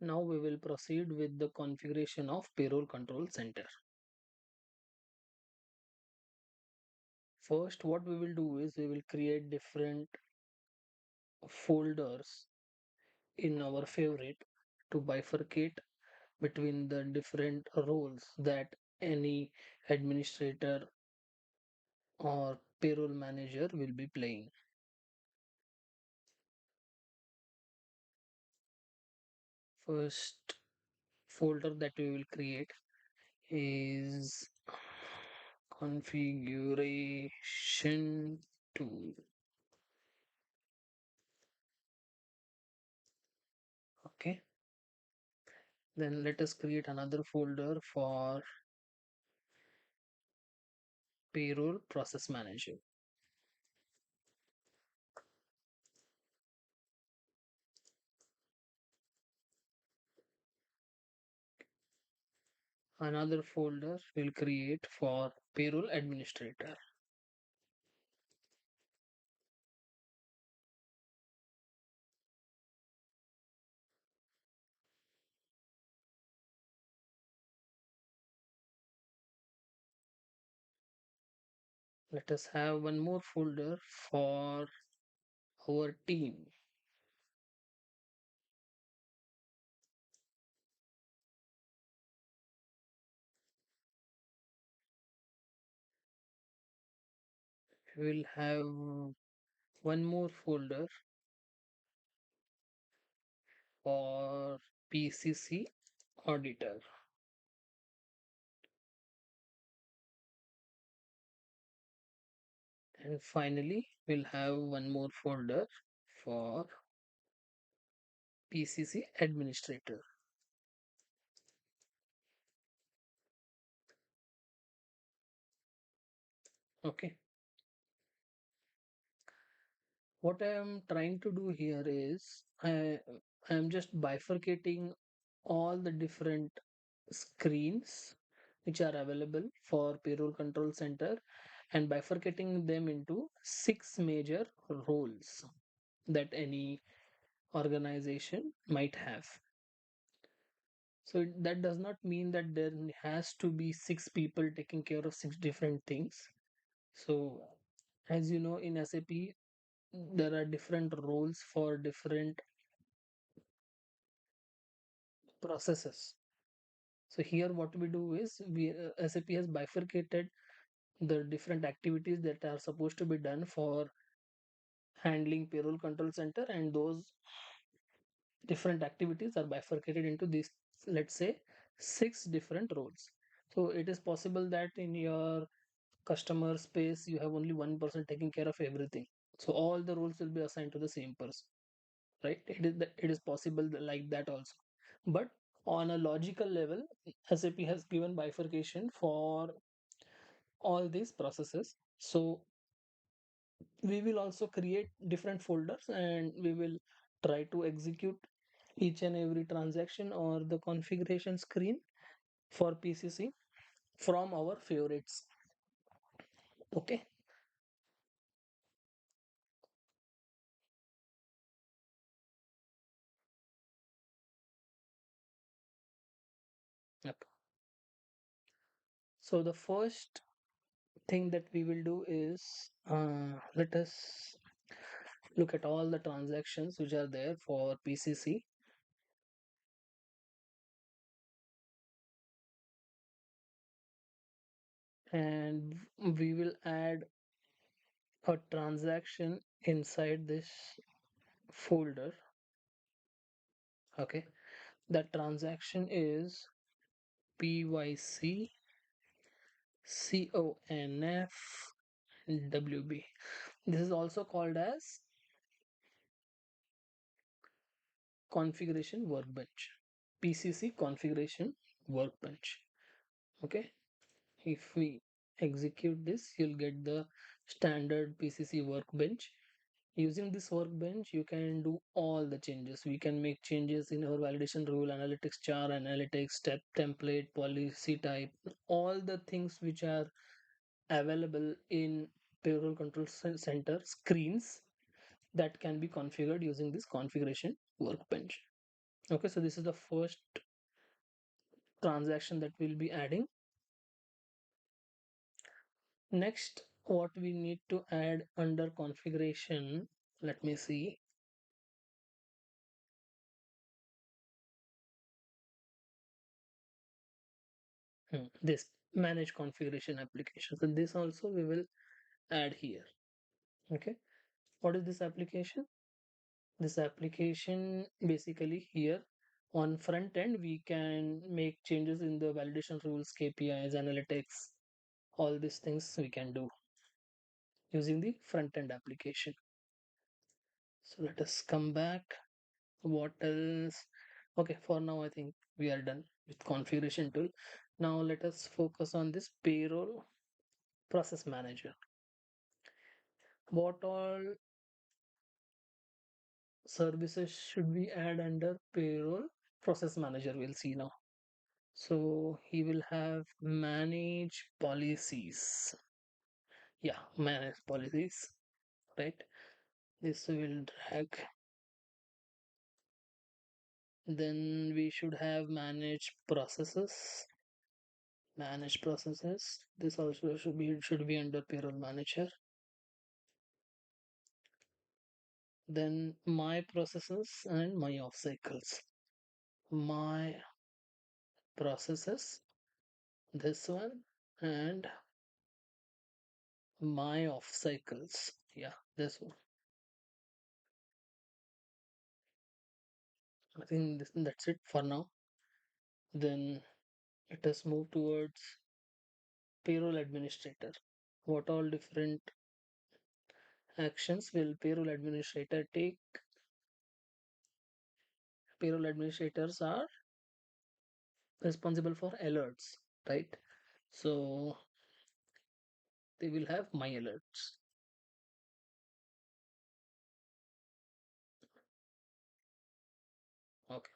Now we will proceed with the configuration of payroll control center. First, what we will do is we will create different folders in our favorite to bifurcate between the different roles that any administrator or payroll manager will be playing. First folder that we will create is configuration tool. Okay, then let us create another folder for payroll process manager. Another folder we'll create for payroll administrator. Let us have one more folder for our team. We'll have one more folder for PCC auditor. And finally, we'll have one more folder for PCC administrator. Okay. What I am trying to do here is I am just bifurcating all the different screens which are available for payroll control center and bifurcating them into six major roles that any organization might have. So that does not mean that there has to be six people taking care of six different things. So as you know, in SAP there are different roles for different processes. So here what we do is SAP has bifurcated the different activities that are supposed to be done for handling payroll control center, and those different activities are bifurcated into these, let's say, six different roles. So it is possible that in your customer space you have only one person taking care of everything, so all the roles will be assigned to the same person, right? It is possible like that also, but on a logical level SAP has given bifurcation for all these processes. So we will also create different folders and we will try to execute each and every transaction or the configuration screen for PCC from our favorites. Okay. Yep. So the first thing that we will do is let us look at all the transactions which are there for PCC, and we will add a transaction inside this folder. Okay, that transaction is PYC CONFWB. This is also called as configuration workbench. PCC configuration workbench. Okay, if we execute this, you'll get the standard PCC workbench. Using this workbench, you can do all the changes. We can make changes in our validation rule, analytics chart, analytics, step template, policy type, all the things which are available in payroll control center screens that can be configured using this configuration workbench. Okay, so this is the first transaction that we'll be adding. Next, what we need to add under configuration, let me see. This manage configuration application. So this also we will add here. Okay, what is this application? This application basically here on front end we can make changes in the validation rules, KPIs, analytics, all these things we can do using the front end application. So let us come back. What else? Okay, for now I think we are done with configuration tool. Now let us focus on this payroll process manager. What all services should we add under payroll process manager? We'll see now. So he will have manage policies. Yeah, manage policies, right? This will drag. Then we should have manage processes. Manage processes. This also should be under payroll manager. Then my processes and my off cycles. My processes, this one, and my off cycles. Yeah, this one. I think that's it for now. Then let us move towards payroll administrator. What all different actions will payroll administrator take? Payroll administrators are responsible for alerts, right? So they will have my alerts. Okay.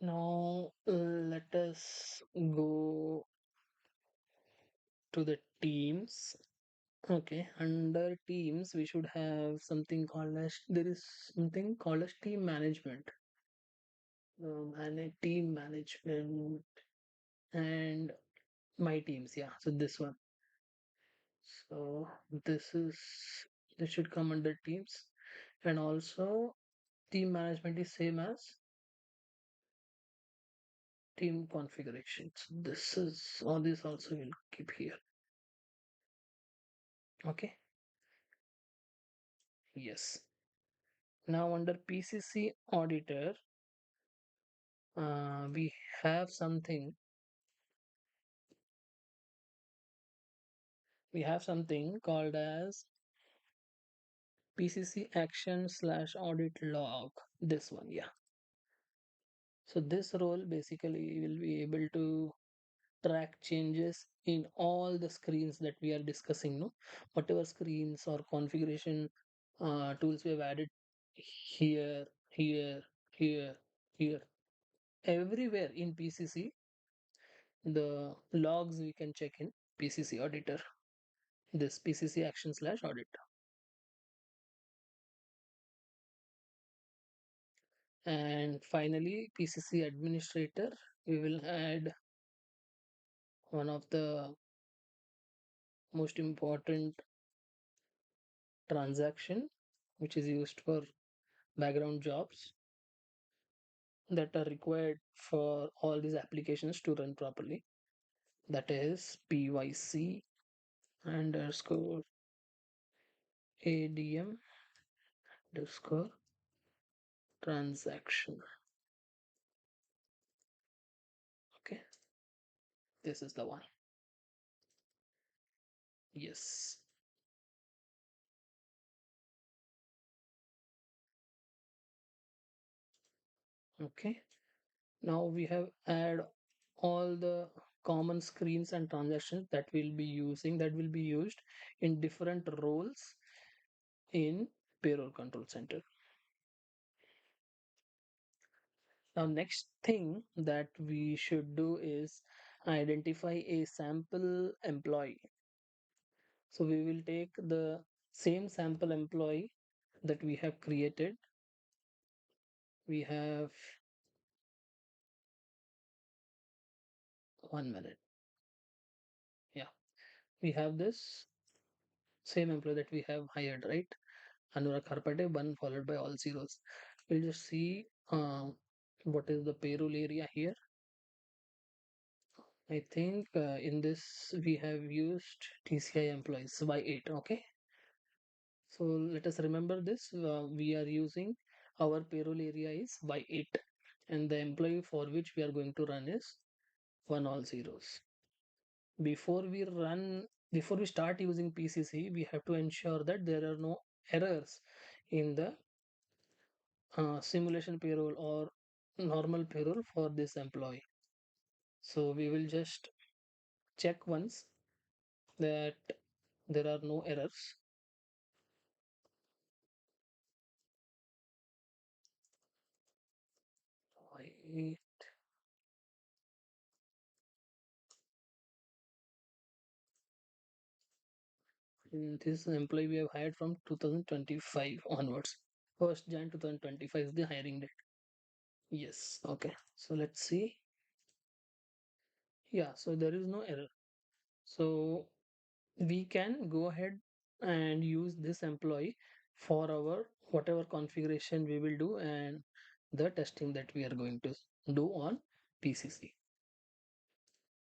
Now let us go to the teams. Okay, under teams we should have something called as there is something called as team management. And team management and my teams. Yeah, so this one. So this should come under teams, and also team management is same as team configurations. This is all this also will keep here. Okay. Yes. Now under PCC auditor, we have something. We have something called as PCC action slash audit log. This one, yeah. So this role basically will be able to track changes in all the screens that we are discussing, no, whatever screens or configuration tools we have added here, here, here, here, everywhere in PCC, the logs we can check in PCC auditor, this PCC action slash audit. And finally PCC administrator, we will add one of the most important transaction which is used for background jobs that are required for all these applications to run properly. That is PYC underscore ADM underscore transaction. Okay, this is the one. Yes. Okay. Now we have add all the common screens and transactions that will be used in different roles in payroll control center. Now, next thing that we should do is identify a sample employee. So we will take the same sample employee that we have created We have 1 minute. Yeah, we have this same employee that we have hired, right? Anurag Harpate, one followed by all zeros. We'll just see what is the payroll area here. I think in this we have used TCI employees Y8. Okay, so let us remember this. We are using our payroll area is Y8, and the employee for which we are going to run is one all zeros. Before we run, before we start using PCC, we have to ensure that there are no errors in the simulation payroll or normal payroll for this employee. So we will just check once that there are no errors. I, this employee we have hired from 2025 onwards. 1st Jan 2025 is the hiring date. Yes. Okay. So let's see. Yeah. So there is no error. So we can go ahead and use this employee for our whatever configuration we will do and the testing that we are going to do on PCC.